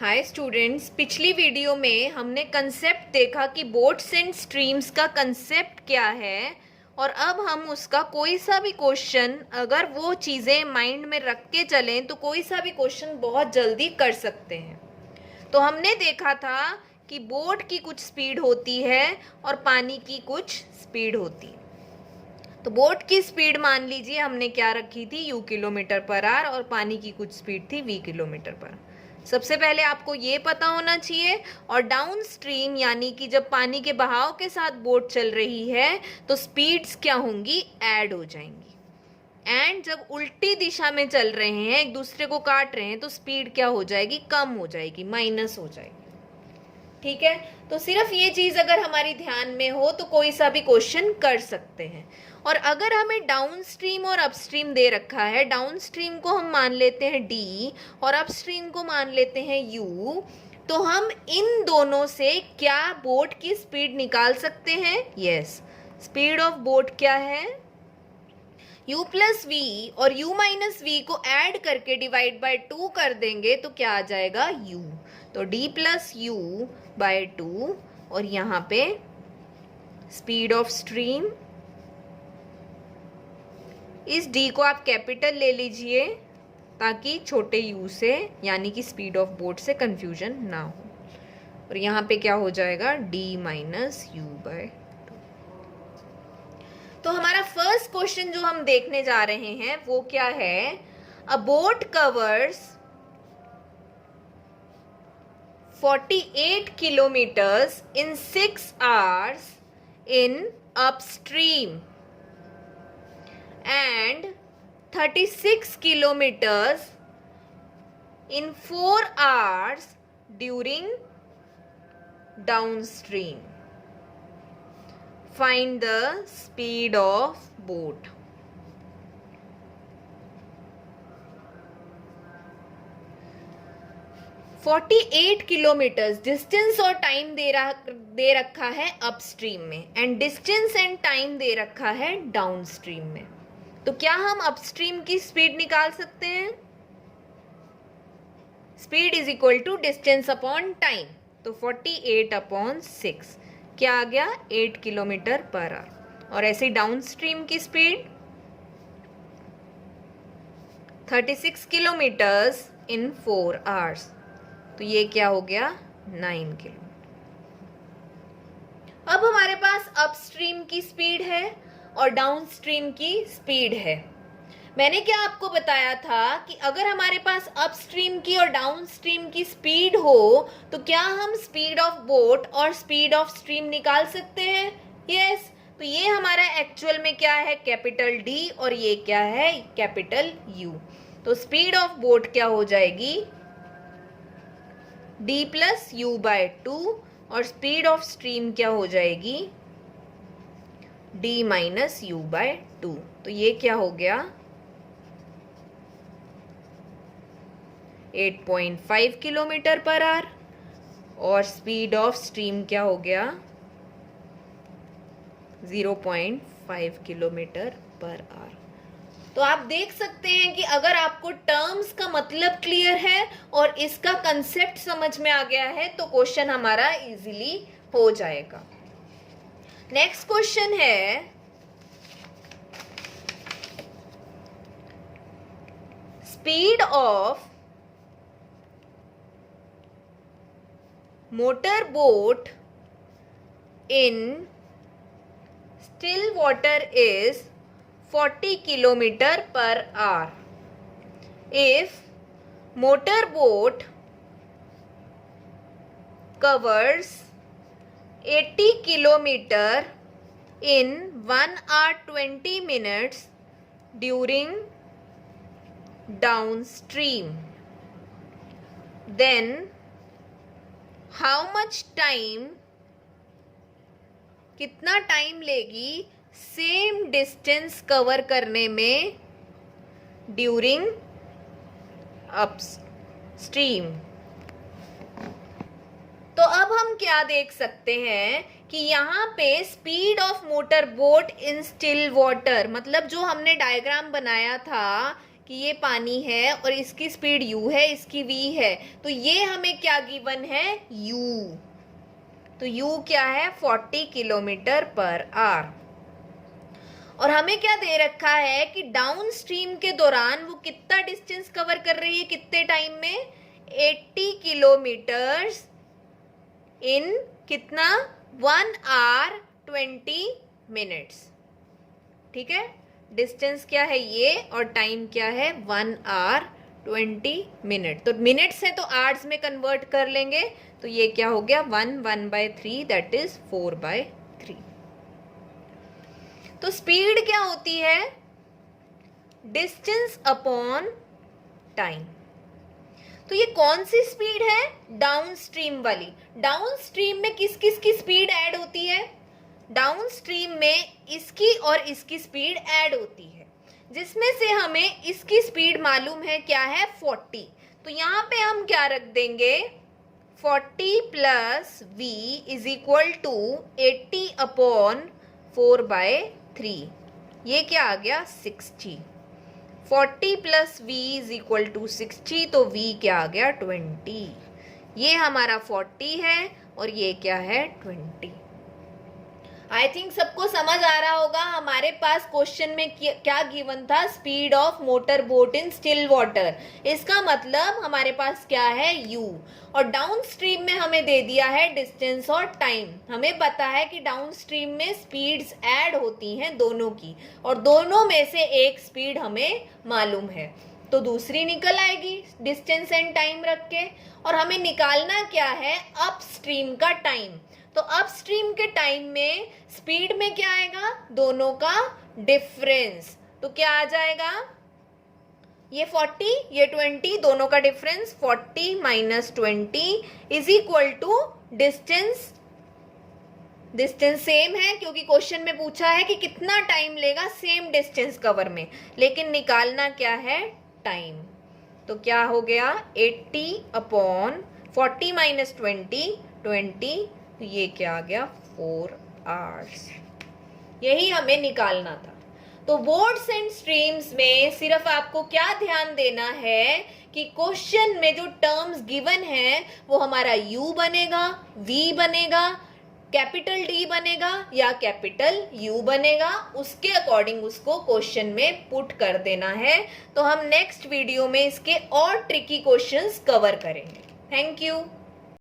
Hi students, पिछली video में हमने कंसेप्ट देखा कि बोट्स एंड स्ट्रीम्स का कंसेप्ट क्या है। और अब हम उसका कोई सा भी क्वेश्चन, अगर वो चीज़ें माइंड में रख के चलें तो कोई सा भी क्वेश्चन बहुत जल्दी कर सकते हैं। तो हमने देखा था कि बोट की कुछ स्पीड होती है और पानी की कुछ स्पीड होती है। तो बोट की स्पीड मान लीजिए हमने क्या रखी थी, u किलोमीटर पर आवर, और पानी की कुछ स्पीड थी v किलोमीटर पर। सबसे पहले आपको ये पता होना चाहिए। और डाउन स्ट्रीम यानी कि जब पानी के बहाव के साथ बोट चल रही है तो स्पीड्स क्या होंगी, ऐड हो जाएंगी। एंड जब उल्टी दिशा में चल रहे हैं, एक दूसरे को काट रहे हैं, तो स्पीड क्या हो जाएगी, कम हो जाएगी, माइनस हो जाएगी। ठीक है, तो सिर्फ ये चीज अगर हमारी ध्यान में हो तो कोई सा भी क्वेश्चन कर सकते हैं। और अगर हमें डाउन स्ट्रीम और अपस्ट्रीम दे रखा है, डाउन स्ट्रीम को हम मान लेते हैं d और अपस्ट्रीम को मान लेते हैं u, तो हम इन दोनों से क्या बोट की स्पीड निकाल सकते हैं। यस, स्पीड ऑफ बोट क्या है, u प्लस वी, और u माइनस वी को ऐड करके डिवाइड बाय 2 कर देंगे तो क्या आ जाएगा, u। तो d प्लस यू बाय 2, और यहाँ पे स्पीड ऑफ स्ट्रीम, इस d को आप कैपिटल ले लीजिए ताकि छोटे u से यानी कि स्पीड ऑफ बोट से कंफ्यूजन ना हो। और यहाँ पे क्या हो जाएगा, d माइनस यू बाय 2। तो हमारा फर्स्ट क्वेश्चन जो हम देखने जा रहे हैं वो क्या है, अ boat covers 48 kilometers in 6 hours in upstream and 36 kilometers in 4 hours during downstream. Find the speed of boat. Forty 48 kilometres distance और टाइम दे रखा है अपस्ट्रीम में, एंड डिस्टेंस एंड टाइम दे रखा है डाउनस्ट्रीम में। तो क्या हम अपस्ट्रीम की स्पीड निकाल सकते हैं, speed is equal to distance upon time. तो 48 अपॉन 6 क्या आ गया, 8 किलोमीटर पर आवर। और ऐसे डाउनस्ट्रीम की स्पीड 36 किलोमीटर्स इन 4 आवर्स, तो ये क्या हो गया, 9 किलोमीटर। अब हमारे पास अपस्ट्रीम की स्पीड है और डाउनस्ट्रीम की स्पीड है। मैंने क्या आपको बताया था कि अगर हमारे पास अपस्ट्रीम की और डाउनस्ट्रीम की स्पीड हो तो क्या हम स्पीड ऑफ बोट और स्पीड ऑफ स्ट्रीम निकाल सकते हैं। यस, तो ये हमारा एक्चुअल में क्या है, कैपिटल D, और ये क्या है, कैपिटल U। तो स्पीड ऑफ बोट क्या हो जाएगी, d प्लस यू बाय 2, और स्पीड ऑफ स्ट्रीम क्या हो जाएगी, d माइनस यू बाय 2। तो ये क्या हो गया, 8.5 किलोमीटर पर आवर, और स्पीड ऑफ स्ट्रीम क्या हो गया, 0.5 किलोमीटर पर आवर। तो आप देख सकते हैं कि अगर आपको टर्म्स का मतलब क्लियर है और इसका कंसेप्ट समझ में आ गया है तो क्वेश्चन हमारा इजीली हो जाएगा। नेक्स्ट क्वेश्चन है, speed of motor boat in still water is 40 kilometer per hour. If motor boat covers 80 kilometer in 1 hour 20 minutes during downstream, then how much time, कितना टाइम लेगी सेम डिस्टेंस कवर करने में during upstream. तो अब हम क्या देख सकते हैं कि यहाँ पे speed of motor boat in still water, मतलब जो हमने डायग्राम बनाया था कि ये पानी है और इसकी स्पीड u है, इसकी v है, तो ये हमें क्या गिवन है, u। तो u क्या है, 40 किलोमीटर पर आवर। और हमें क्या दे रखा है कि डाउन स्ट्रीम के दौरान वो कितना डिस्टेंस कवर कर रही है, कितने टाइम में, 80 किलोमीटर्स इन कितना, 1 आवर 20 मिनट्स। ठीक है, डिस्टेंस क्या है ये और टाइम क्या है, 1 आवर 20 मिनट। तो मिनट्स है तो आवर्स में कन्वर्ट कर लेंगे, तो ये क्या हो गया, 1/3 दैट इज 4/3। तो स्पीड क्या होती है, डिस्टेंस अपॉन टाइम। तो ये कौन सी स्पीड है, डाउन स्ट्रीम वाली। डाउन स्ट्रीम में किस किस की स्पीड ऐड होती है, डाउन स्ट्रीम में इसकी और इसकी स्पीड ऐड होती है, जिसमें से हमें इसकी स्पीड मालूम है क्या है, 40। तो यहाँ पे हम क्या रख देंगे, 40 plus v is equal to 80/4/3। ये क्या आ गया, 60। 40 plus v is equal to 60, तो v क्या आ गया, 20। ये हमारा 40 है और ये क्या है, 20। आई थिंक सबको समझ आ रहा होगा। हमारे पास क्वेश्चन में क्या गिवन था, speed of motor boat in still water. इसका मतलब हमारे पास क्या है, u। और डाउन स्ट्रीम में हमें दे दिया है डिस्टेंस और टाइम। हमें पता है कि डाउन स्ट्रीम में स्पीड्स ऐड होती हैं दोनों की, और दोनों में से एक स्पीड हमें मालूम है, तो दूसरी निकल आएगी डिस्टेंस एंड टाइम रख के। और हमें निकालना क्या है, अप स्ट्रीम का टाइम। तो अपस्ट्रीम के टाइम में स्पीड में क्या आएगा, दोनों का डिफरेंस। तो क्या आ जाएगा, ये 40 ये 20, दोनों का difference 40 minus 20 is equal to distance. Distance same है क्योंकि क्वेश्चन में पूछा है कि कितना टाइम लेगा सेम डिस्टेंस कवर में, लेकिन निकालना क्या है, टाइम। तो क्या हो गया, 80/40 माइनस 20, तो ये क्या आ गया, 4 आवर्स। यही हमें निकालना था। तो बोट्स एंड स्ट्रीम्स में सिर्फ आपको क्या ध्यान देना है कि क्वेश्चन में जो टर्म्स गिवन है वो हमारा u बनेगा, v बनेगा, कैपिटल D बनेगा या कैपिटल U बनेगा, उसके अकॉर्डिंग उसको क्वेश्चन में पुट कर देना है। तो हम नेक्स्ट वीडियो में इसके और ट्रिकी क्वेश्चंस कवर करेंगे। Thank you.